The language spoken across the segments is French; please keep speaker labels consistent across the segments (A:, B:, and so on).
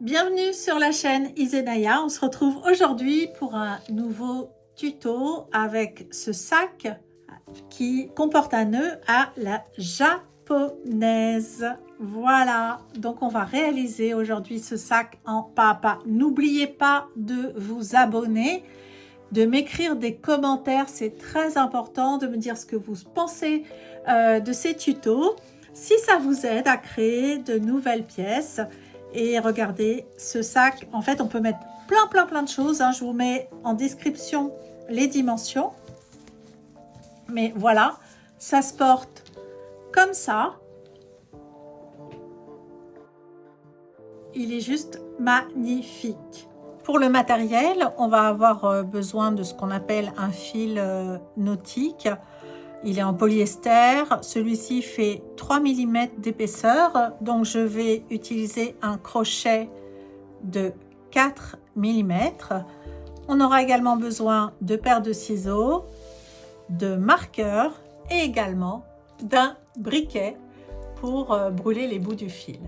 A: Bienvenue sur la chaîne Izenaya. On se retrouve aujourd'hui pour un nouveau tuto avec ce sac qui comporte un nœud à la japonaise. Voilà, donc on va réaliser aujourd'hui ce sac en pas à pas. N'oubliez pas de vous abonner, de m'écrire des commentaires, c'est très important de me dire ce que vous pensez de ces tutos, si ça vous aide à créer de nouvelles pièces. Et regardez ce sac, en fait on peut mettre plein de choses, hein. Je vous mets en description les dimensions, mais voilà, ça se porte comme ça. Il est juste magnifique. Pour le matériel, on va avoir besoin de ce qu'on appelle un fil nautique. Il est en polyester, celui-ci fait 3 mm d'épaisseur, donc je vais utiliser un crochet de 4 mm. On aura également besoin de paires de ciseaux, de marqueurs et également d'un briquet pour brûler les bouts du fil.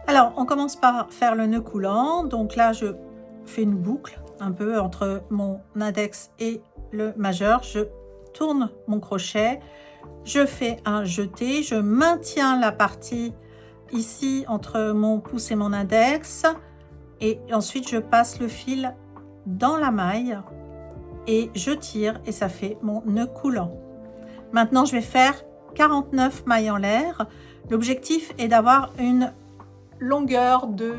A: Alors, on commence par faire le nœud coulant. Donc là, je fais une boucle un peu entre mon index et le majeur. Je tourne mon crochet, je fais un jeté, je maintiens la partie ici entre mon pouce et mon index et ensuite je passe le fil dans la maille et je tire et ça fait mon nœud coulant. Maintenant je vais faire 49 mailles en l'air. L'objectif est d'avoir une longueur de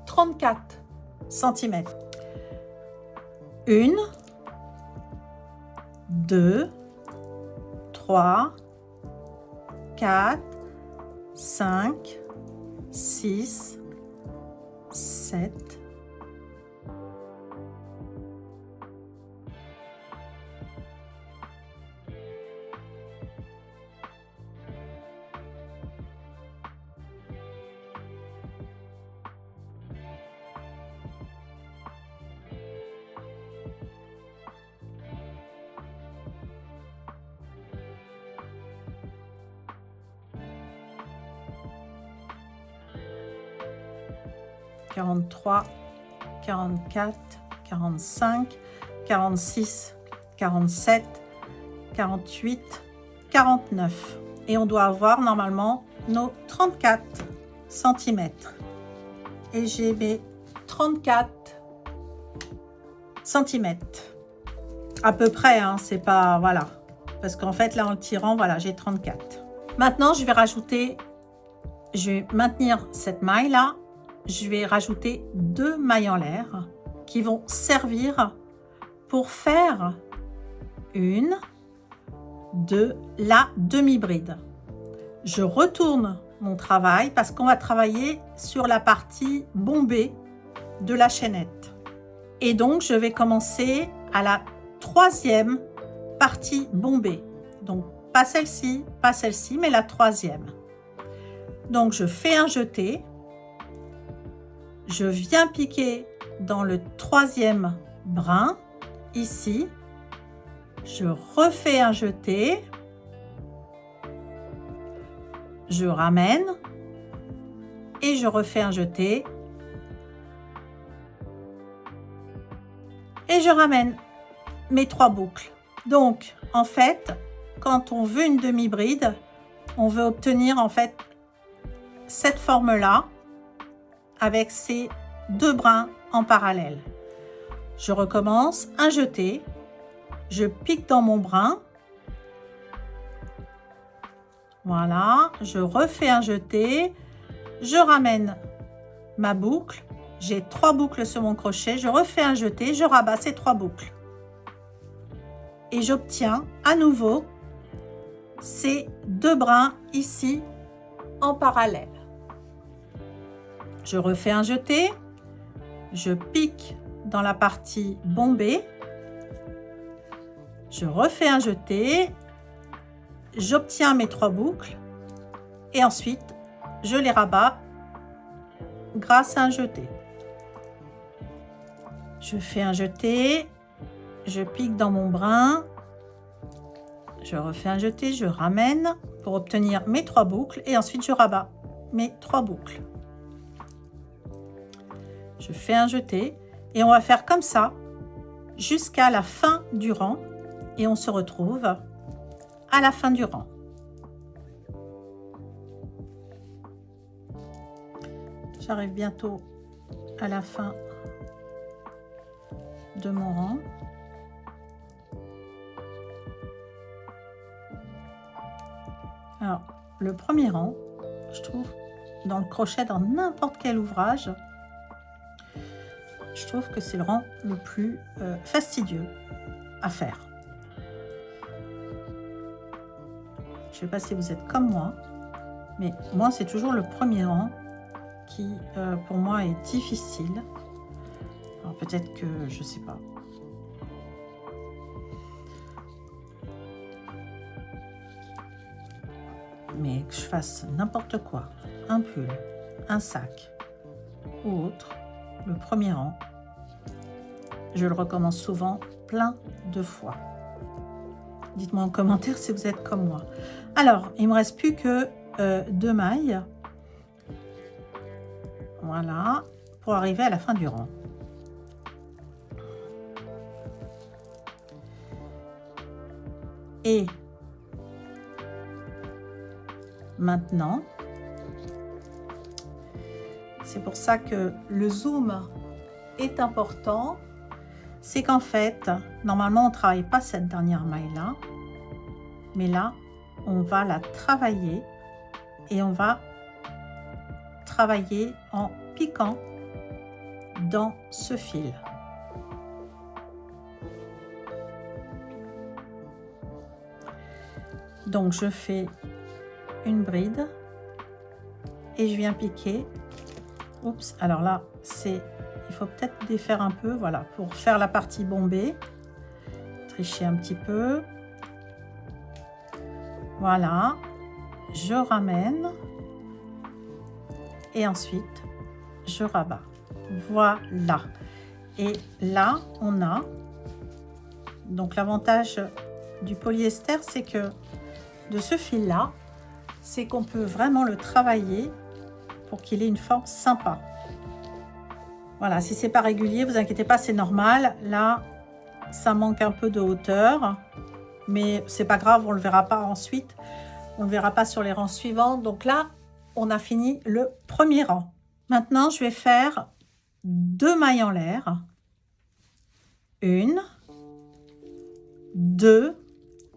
A: 34 cm. 1, 2, 3, 4, 5, 6, 7, 43, 44, 45, 46, 47, 48, 49. Et on doit avoir normalement nos 34 cm. Et j'ai mes 34 cm. À peu près, hein, c'est pas... Voilà. Parce qu'en fait, là, en le tirant, voilà, j'ai 34. Maintenant, je vais rajouter... Je vais maintenir cette maille-là. Je vais rajouter 2 mailles en l'air qui vont servir pour faire de la demi-bride. Je retourne mon travail parce qu'on va travailler sur la partie bombée de la chaînette. Et donc, je vais commencer à la 3e partie bombée. Donc, pas celle-ci, mais la 3e. Donc, je fais un jeté. Je viens piquer dans le 3e brin, ici. Je refais un jeté. Je ramène. Et je refais un jeté. Et je ramène mes 3 boucles. Donc, en fait, quand on veut une demi-bride, on veut obtenir en fait cette forme-là, avec ces 2 brins en parallèle. Je recommence un jeté, je pique dans mon brin, voilà, je refais un jeté, je ramène ma boucle, j'ai 3 boucles sur mon crochet, je refais un jeté, je rabats ces 3 boucles et j'obtiens à nouveau ces 2 brins ici en parallèle. Je refais un jeté, je pique dans la partie bombée, je refais un jeté, j'obtiens mes 3 boucles et ensuite je les rabats grâce à un jeté. Je fais un jeté, je pique dans mon brin, je refais un jeté, je ramène pour obtenir mes 3 boucles et ensuite je rabats mes 3 boucles. je fais un jeté et on va faire comme ça jusqu'à la fin du rang et on se retrouve à la fin du rang. J'arrive bientôt à la fin de mon rang. Alors, le premier rang, je trouve, dans le crochet, dans n'importe quel ouvrage, je trouve que c'est le rang le plus fastidieux à faire. Je ne sais pas si vous êtes comme moi, mais moi, c'est toujours le premier rang qui, pour moi, est difficile. Alors, peut-être que, je ne sais pas. Mais que je fasse n'importe quoi, un pull, un sac ou autre, le premier rang, je le recommence souvent plein de fois. Dites-moi en commentaire si vous êtes comme moi. Alors, il ne me reste plus que 2 mailles. Voilà, pour arriver à la fin du rang. Et maintenant, c'est pour ça que le zoom est important. C'est qu'en fait, normalement, on ne travaille pas cette dernière maille-là. Mais là, on va la travailler et on va travailler en piquant dans ce fil. Donc, je fais une bride et je viens piquer. Oups, alors là, il faut peut-être défaire un peu, voilà, pour faire la partie bombée. Tricher un petit peu. Voilà, je ramène et ensuite je rabats. Voilà. Et là, on a, donc l'avantage du polyester, c'est que de ce fil-là, c'est qu'on peut vraiment le travailler pour qu'il ait une forme sympa. Voilà, si c'est pas régulier, vous inquiétez pas, c'est normal. Là, ça manque un peu de hauteur, mais c'est pas grave, on le verra pas ensuite. On le verra pas sur les rangs suivants. Donc là, on a fini le premier rang. Maintenant, je vais faire 2 mailles en l'air. 1, 2,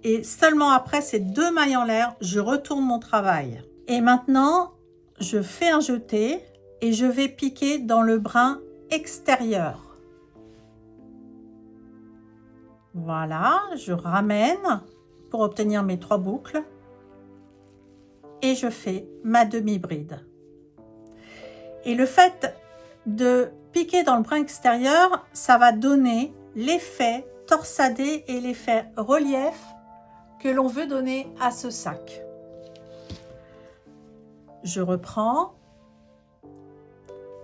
A: et seulement après ces 2 mailles en l'air, je retourne mon travail. Et maintenant, je fais un jeté et je vais piquer dans le brin extérieur. Voilà, je ramène pour obtenir mes 3 boucles et je fais ma demi-bride. Et le fait de piquer dans le brin extérieur, ça va donner l'effet torsadé et l'effet relief que l'on veut donner à ce sac. Je reprends,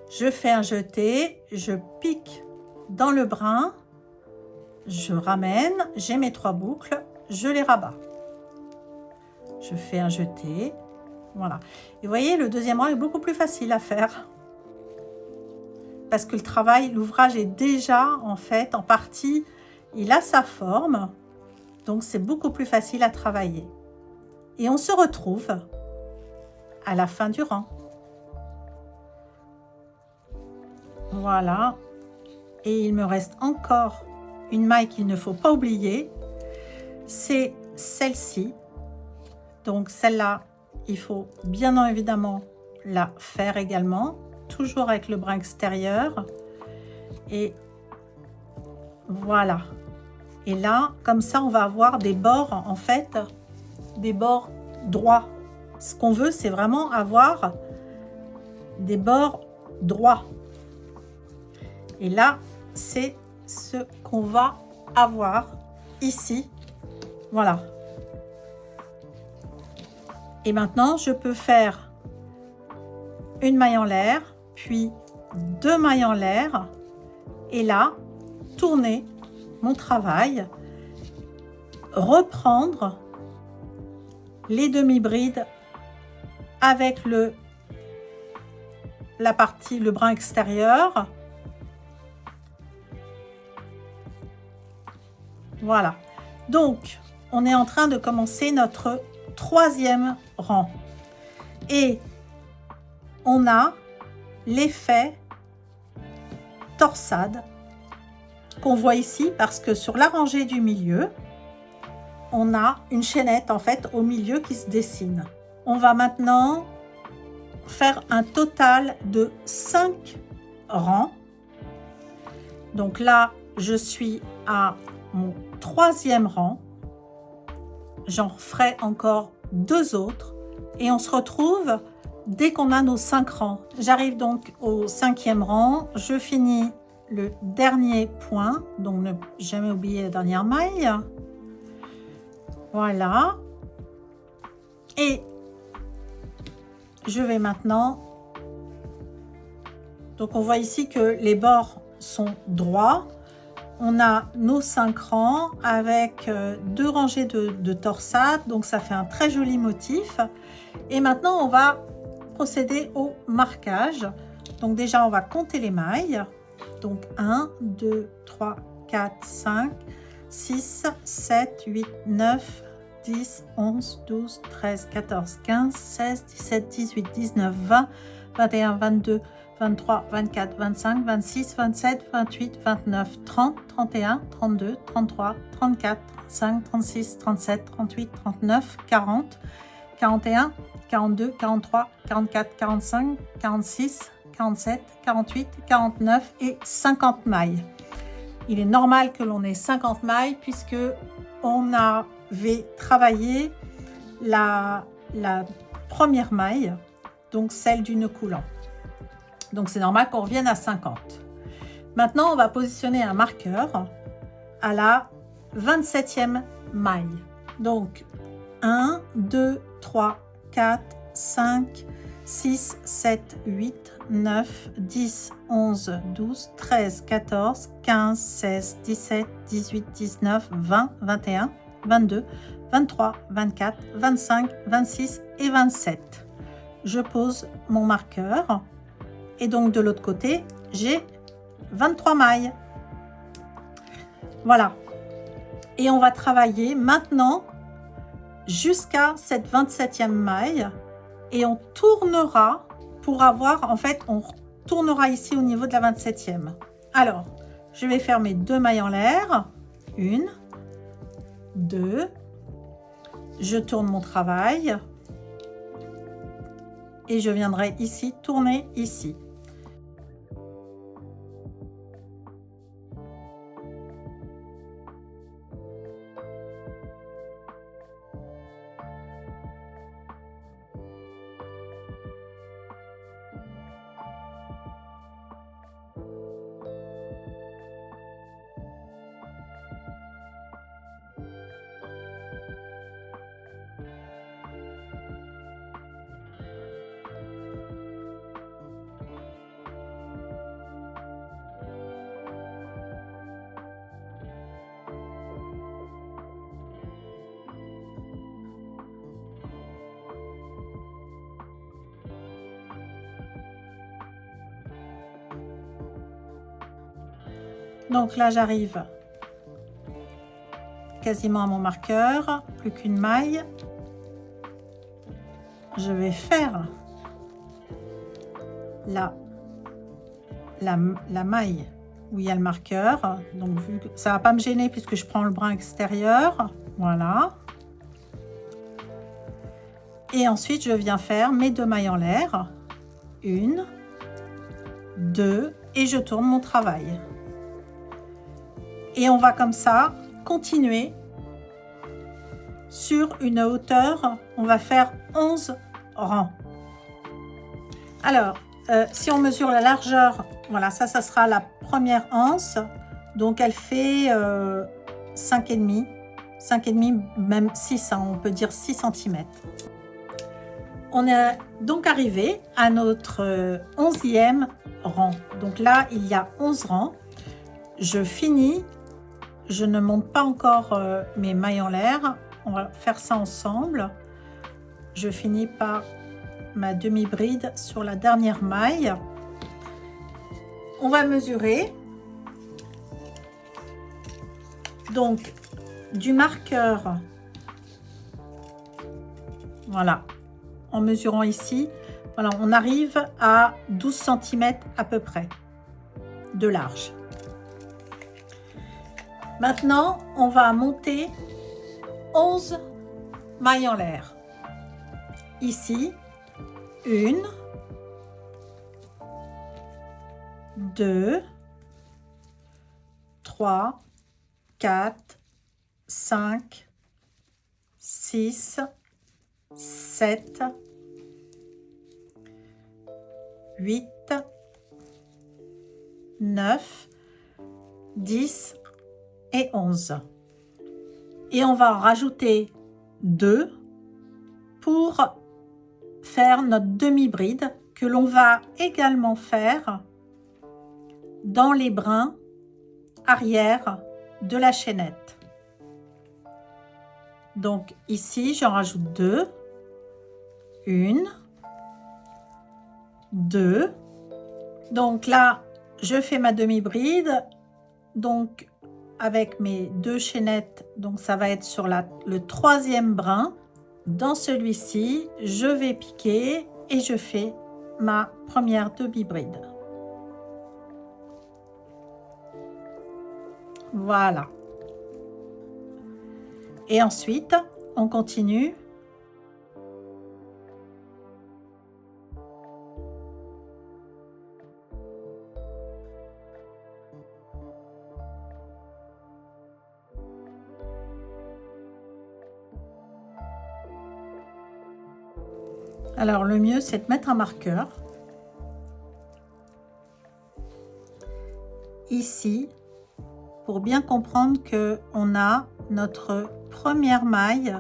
A: je fais un jeté, je pique dans le brin, je ramène, j'ai mes 3 boucles, je les rabats. Je fais un jeté, voilà. Et vous voyez, le deuxième rang est beaucoup plus facile à faire. Parce que le travail, l'ouvrage est déjà, en fait, en partie, il a sa forme. Donc, c'est beaucoup plus facile à travailler. Et on se retrouve à la fin du rang. Voilà. Et il me reste encore une maille qu'il ne faut pas oublier. C'est celle-ci. Donc, celle-là, il faut bien évidemment la faire également. Toujours avec le brin extérieur. Et voilà. Et là, comme ça, on va avoir des bords, en fait, des bords droits. Ce qu'on veut, c'est vraiment avoir des bords droits. Et là, c'est ce qu'on va avoir ici. Voilà. Et maintenant, je peux faire une maille en l'air, puis 2 mailles en l'air. Et là, tourner mon travail, reprendre les demi-brides avec le brin extérieur Voilà. Donc, on est en train de commencer notre 3e rang. Et on a l'effet torsade qu'on voit ici parce que sur la rangée du milieu, on a une chaînette en fait au milieu qui se dessine. On va maintenant faire un total de 5 rangs. Donc là, je suis à mon 3e rang. J'en ferai encore 2 autres et on se retrouve dès qu'on a nos 5 rangs. J'arrive donc au 5e rang. Je finis le dernier point, donc ne jamais oublier la dernière maille. Voilà. Et je vais maintenant, donc on voit ici que les bords sont droits. On a nos 5 rangs avec 2 rangées de torsades, donc ça fait un très joli motif. Et maintenant on va procéder au marquage. Donc déjà on va compter les mailles. Donc 1, 2, 3, 4, 5, 6, 7, 8, 9, 10, 11, 12, 13, 14, 15, 16, 17, 18, 19, 20, 21, 22, 23, 24, 25, 26, 27, 28, 29, 30, 31, 32, 33, 34, 35, 36, 37, 38, 39, 40, 41, 42, 43, 44, 45, 46, 47, 48, 49 et 50 mailles. Il est normal que l'on ait 50 mailles puisque on avait travaillé la première maille, donc celle du nœud coulant. Donc c'est normal qu'on revienne à 50. Maintenant, on va positionner un marqueur à la 27e maille. Donc 1, 2, 3, 4, 5, 6, 7, 8, 9, 10, 11, 12, 13, 14, 15, 16, 17, 18, 19, 20, 21, 22, 23, 24, 25, 26 et 27. Je pose mon marqueur et donc de l'autre côté, j'ai 23 mailles. Voilà. Et on va travailler maintenant jusqu'à cette 27e maille et on tournera pour avoir, en fait, on tournera ici au niveau de la 27e. Alors, je vais faire mes 2 mailles en l'air. 1, 2, je tourne mon travail et je viendrai ici tourner ici. Donc là, j'arrive quasiment à mon marqueur, plus qu'une maille. Je vais faire la maille où il y a le marqueur. Donc, vu que ça ne va pas me gêner puisque je prends le brin extérieur. Voilà. Et ensuite, je viens faire mes 2 mailles en l'air. 1, 2, et je tourne mon travail. Et on va comme ça continuer sur une hauteur, on va faire 11 rangs. Alors, si on mesure la largeur, voilà, ça sera la première anse. Donc, elle fait 5,5, 5,5, même 6, hein, on peut dire 6 cm. On est donc arrivé à notre 11e rang. Donc là, il y a 11 rangs. Je finis. Je ne monte pas encore mes mailles en l'air. On va faire ça ensemble. Je finis par ma demi-bride sur la dernière maille. On va mesurer. Donc, du marqueur. Voilà, en mesurant ici, voilà, on arrive à 12 cm à peu près de large. Maintenant, on va monter 11 mailles en l'air. Ici, 1, 2, 3, 4, 5, 6, 7, 8, 9, 10 et 11. Et on va en rajouter 2 pour faire notre demi-bride que l'on va également faire dans les brins arrière de la chaînette. Donc ici, j'en rajoute 2. 1, 2. Donc là, je fais ma demi-bride. Donc avec mes 2 chaînettes, donc ça va être sur le 3e brin. Dans celui-ci, je vais piquer et je fais ma première demi-bride. Voilà. Et ensuite, on continue. Alors, le mieux, c'est de mettre un marqueur. Ici, pour bien comprendre qu'on a notre première maille.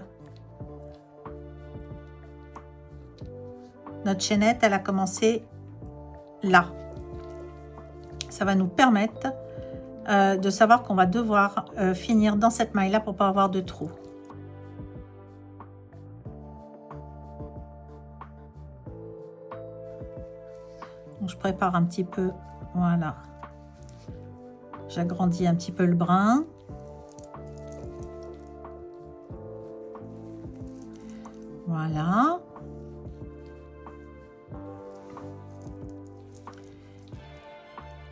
A: Notre chaînette, elle a commencé là. Ça va nous permettre de savoir qu'on va devoir finir dans cette maille-là pour pas avoir de trou. Donc, je prépare un petit peu, voilà. J'agrandis un petit peu le brin. Voilà.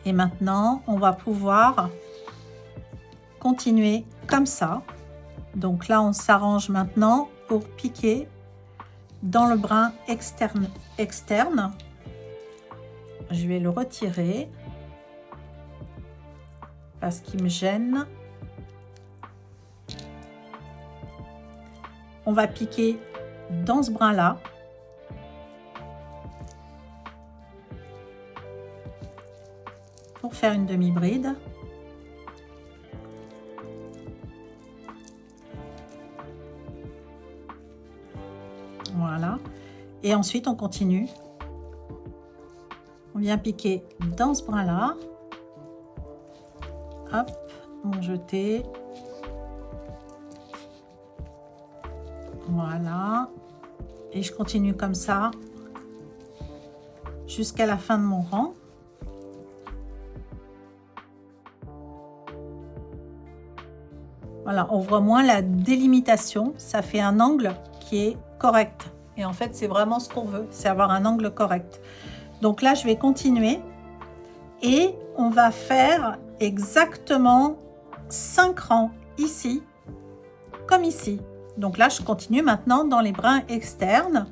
A: Et maintenant, on va pouvoir continuer comme ça. Donc là, on s'arrange maintenant pour piquer dans le brin externe. Je vais le retirer parce qu'il me gêne. On va piquer dans ce brin-là. Pour faire une demi-bride. Voilà. Et ensuite, on continue. On vient piquer dans ce brin-là. Hop, on jeter. Voilà. Et je continue comme ça jusqu'à la fin de mon rang. Voilà, on voit moins la délimitation. Ça fait un angle qui est correct. Et en fait, c'est vraiment ce qu'on veut, c'est avoir un angle correct. Donc là, je vais continuer. Et on va faire exactement 5 rangs ici, comme ici. Donc là, je continue maintenant dans les brins externes.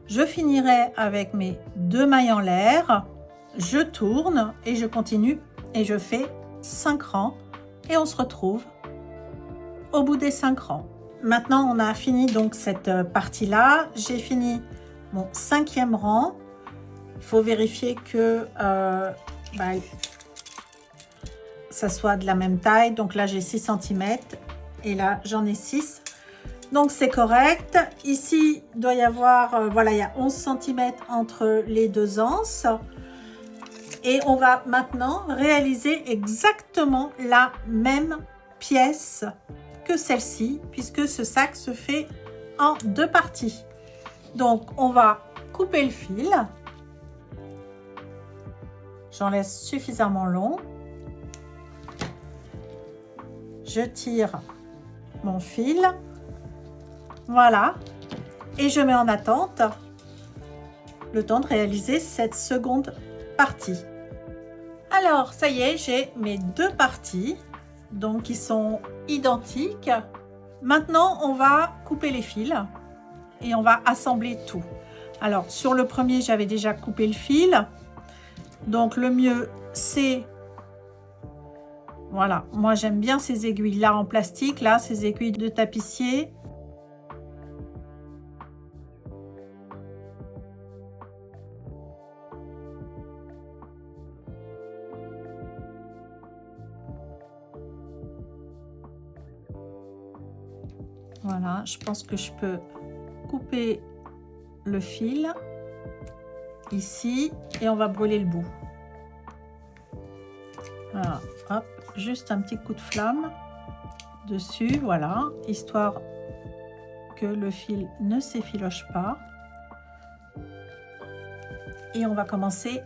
A: Je finirai avec mes 2 mailles en l'air. Je tourne et je continue et je fais 5 rangs. Et on se retrouve au bout des 5 rangs. Maintenant, on a fini donc cette partie-là. J'ai fini mon 5e rang. Il faut vérifier que ça soit de la même taille. Donc là, j'ai 6 cm et là, j'en ai 6. Donc, c'est correct. Ici, il doit y avoir, voilà, il y a 11 cm entre les 2 anses. Et on va maintenant réaliser exactement la même pièce que celle-ci, puisque ce sac se fait en 2 parties. Donc, on va couper le fil. J'en laisse suffisamment long. Je tire mon fil. Voilà. Et je mets en attente le temps de réaliser cette seconde partie. Alors, ça y est, j'ai mes deux parties, donc qui sont identiques. Maintenant, on va couper les fils et on va assembler tout. Alors, sur le premier, j'avais déjà coupé le fil. Donc, le mieux, c'est... Voilà, moi j'aime bien ces aiguilles-là en plastique, là, ces aiguilles de tapissier. Voilà, je pense que je peux couper le fil ici et on va brûler le bout. Voilà, hop, juste un petit coup de flamme dessus, voilà, histoire que le fil ne s'effiloche pas. Et on va commencer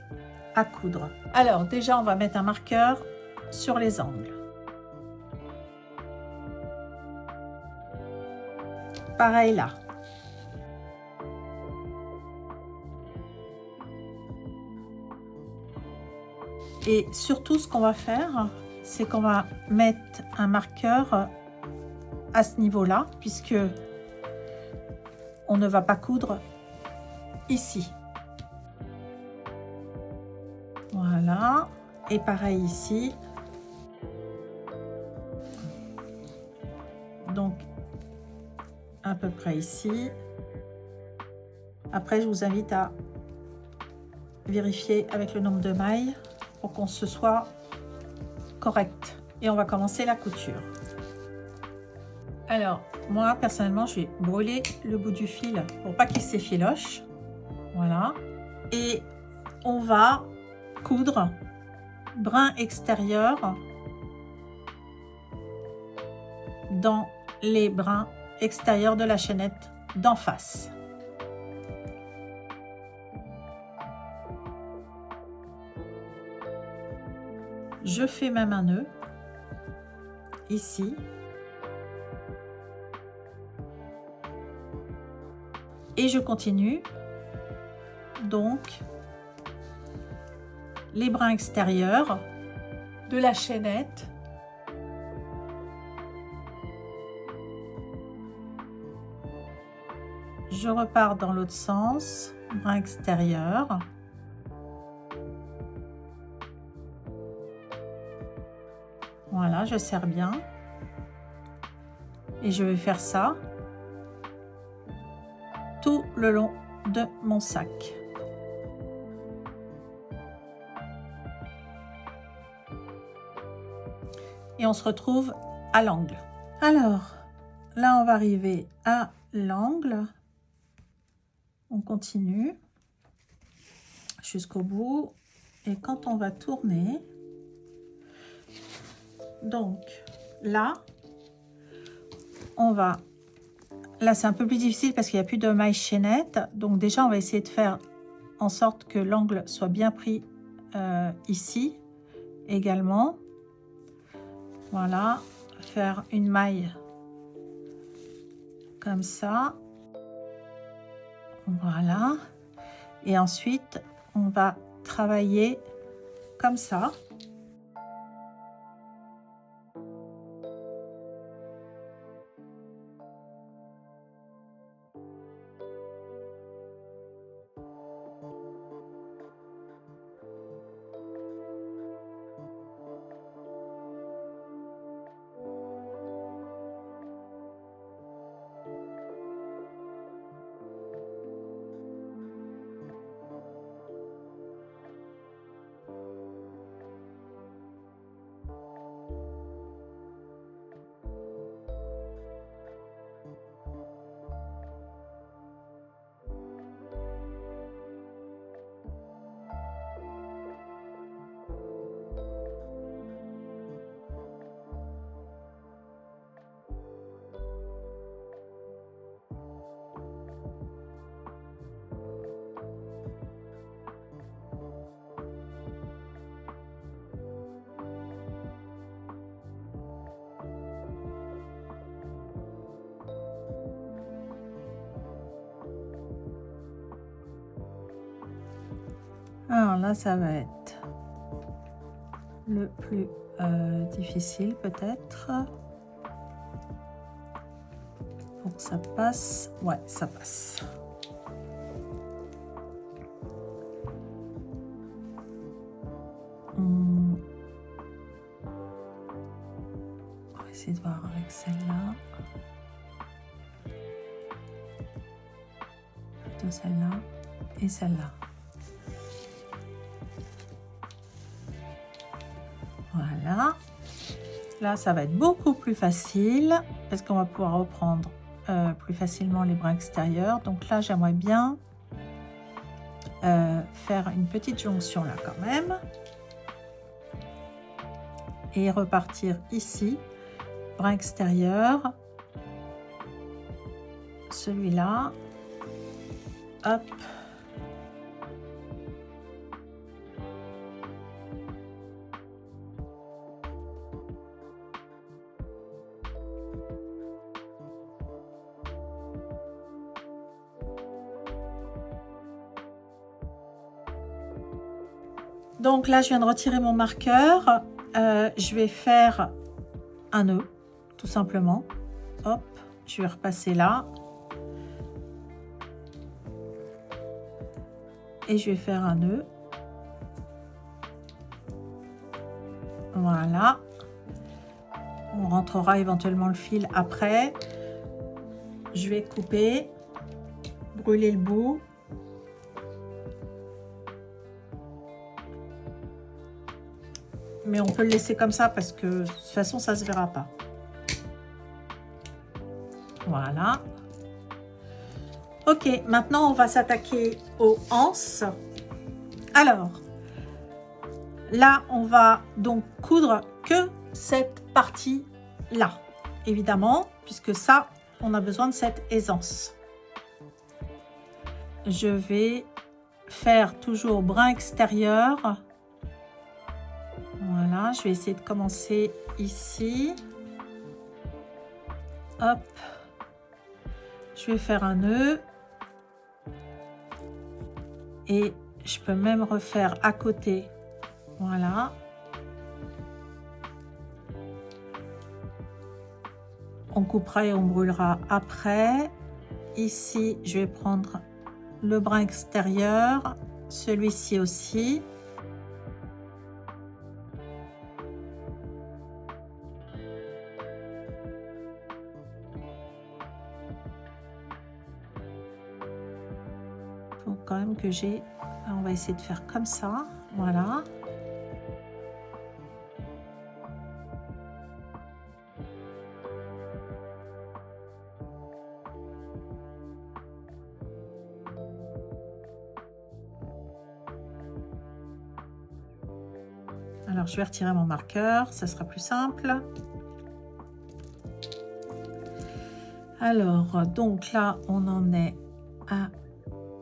A: à coudre. Alors déjà, on va mettre un marqueur sur les angles. Pareil là. Et surtout, ce qu'on va faire, c'est qu'on va mettre un marqueur à ce niveau-là, puisque on ne va pas coudre ici. Voilà. Et pareil ici. Donc, à peu près ici. Après, je vous invite à vérifier avec le nombre de mailles pour qu'on se soit correct. Et on va commencer la couture. Alors, moi, personnellement, je vais brûler le bout du fil pour pas qu'il s'effiloche. Voilà. Et on va coudre brin extérieur dans les brins extérieurs de la chaînette d'en face. Je fais même un nœud ici et je continue donc les brins extérieurs de la chaînette je repars dans l'autre sens, brin extérieur. Voilà, je serre bien. Et je vais faire ça tout le long de mon sac. Et on se retrouve à l'angle. Alors, là, on va arriver à l'angle. On continue jusqu'au bout. Et quand on va tourner, donc là, on va... Là, c'est un peu plus difficile parce qu'il n'y a plus de mailles chaînettes. Donc déjà, on va essayer de faire en sorte que l'angle soit bien pris ici également. Voilà, faire une maille comme ça. Voilà. Et ensuite, on va travailler comme ça. Alors là, ça va être le plus difficile peut-être. Pour que ça passe. Ouais, ça passe. On va essayer de voir avec celle-là. Plutôt celle-là et celle-là. Voilà. Là, ça va être beaucoup plus facile parce qu'on va pouvoir reprendre plus facilement les brins extérieurs. Donc là, j'aimerais bien faire une petite jonction là quand même. Et repartir ici. Brin extérieur. Celui-là. Hop. Donc là, je viens de retirer mon marqueur. Je vais faire un nœud, tout simplement. Hop, je vais repasser là. Et je vais faire un nœud. Voilà. On rentrera éventuellement le fil après. Je vais couper, brûler le bout. Mais on peut le laisser comme ça parce que de toute façon, ça ne se verra pas. Voilà. Ok, maintenant, on va s'attaquer aux anses. Alors, là, on va donc coudre que cette partie-là, évidemment, puisque ça, on a besoin de cette aisance. Je vais faire toujours brin extérieur. Voilà, je vais essayer de commencer ici. Hop. Je vais faire un nœud. Et je peux même refaire à côté. Voilà. On coupera et on brûlera après. Ici, je vais prendre le brin extérieur. Celui-ci aussi. Faut quand même que j'ai... On va essayer de faire comme ça. Voilà. Alors, je vais retirer mon marqueur. Ça sera plus simple. Alors, donc là, on en est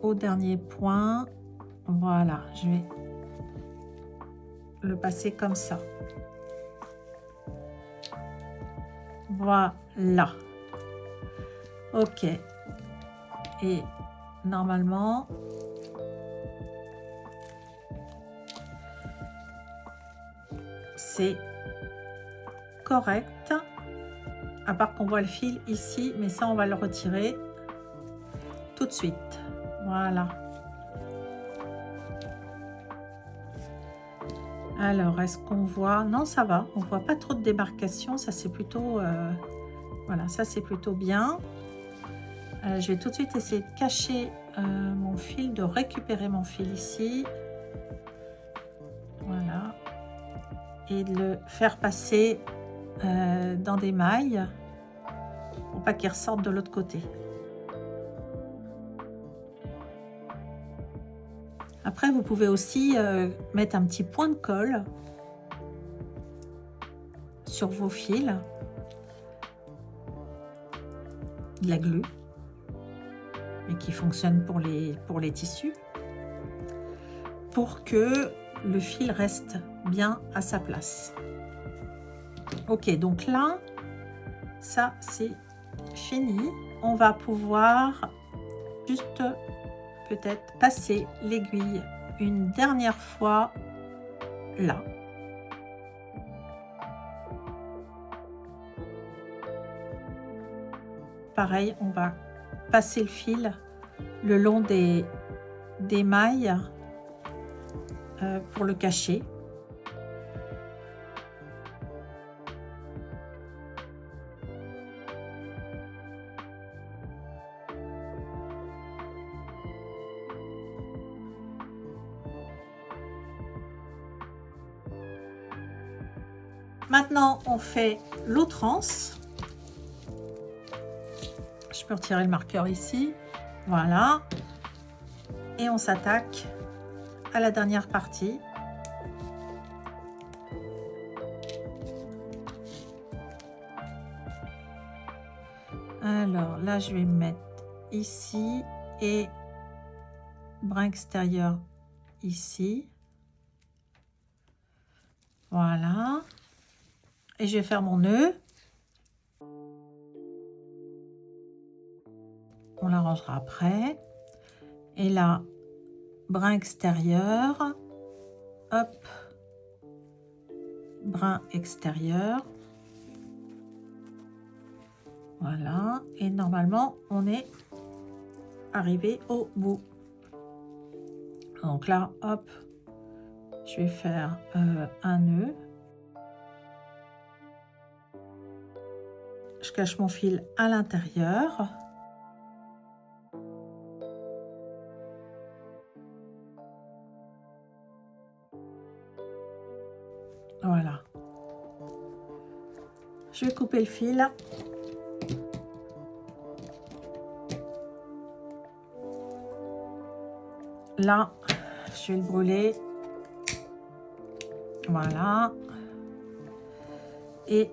A: au dernier point. Voilà, je vais le passer comme ça. Voilà. Ok. Et normalement, c'est correct. À part qu'on voit le fil ici, mais ça, on va le retirer tout de suite. Voilà. Alors, est-ce qu'on voit? Non, ça va. On voit pas trop de démarcation. Ça, c'est plutôt... voilà, ça, c'est plutôt bien. Je vais tout de suite essayer de cacher mon fil, de récupérer mon fil ici. Voilà. Et de le faire passer dans des mailles pour pas qu'il ressorte de l'autre côté. Après, vous pouvez aussi mettre un petit point de colle sur vos fils, de la glu, et qui fonctionne pour les tissus, pour que le fil reste bien à sa place. Ok, donc là, ça c'est fini. On va pouvoir juste peut-être passer l'aiguille une dernière fois là. Pareil, on va passer le fil le long des mailles pour le cacher. Maintenant, on fait l'autre anse. Je peux retirer le marqueur ici. Voilà. Et on s'attaque à la dernière partie. Alors là, je vais me mettre ici et brin extérieur ici. Voilà. Et je vais faire mon nœud. On l'arrangera après. Et là, brin extérieur. Hop. Brin extérieur. Voilà. Et normalement, on est arrivé au bout. Donc là, hop. Je vais faire un nœud. Je cache mon fil à l'intérieur. Voilà. Je vais couper le fil. Là, je vais le brûler. Voilà. Et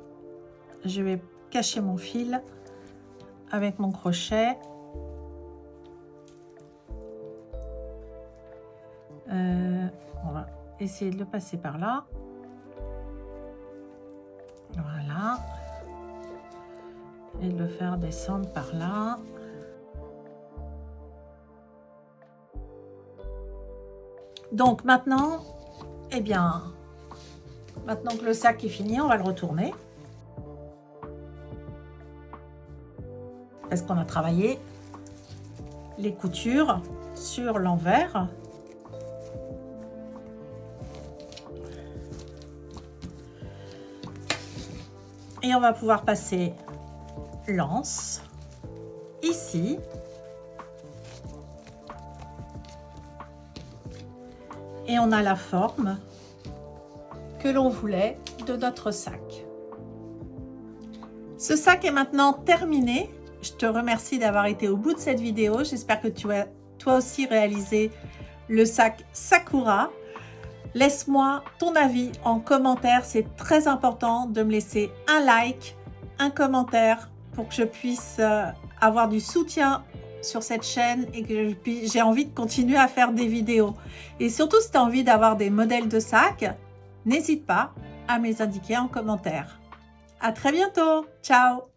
A: je vais cacher mon fil avec mon crochet. On va essayer de le passer par là. Voilà. Et de le faire descendre par là. Donc maintenant, eh bien, maintenant que le sac est fini, on va le retourner. Parce qu'on a travaillé les coutures sur l'envers. Et on va pouvoir passer l'anse ici. Et on a la forme que l'on voulait de notre sac. Ce sac est maintenant terminé. Je te remercie d'avoir été au bout de cette vidéo. J'espère que tu as toi aussi réalisé le sac Sakura. Laisse-moi ton avis en commentaire. C'est très important de me laisser un like, un commentaire pour que je puisse avoir du soutien sur cette chaîne et que j'ai envie de continuer à faire des vidéos. Et surtout, si tu as envie d'avoir des modèles de sacs, n'hésite pas à me les indiquer en commentaire. À très bientôt. Ciao.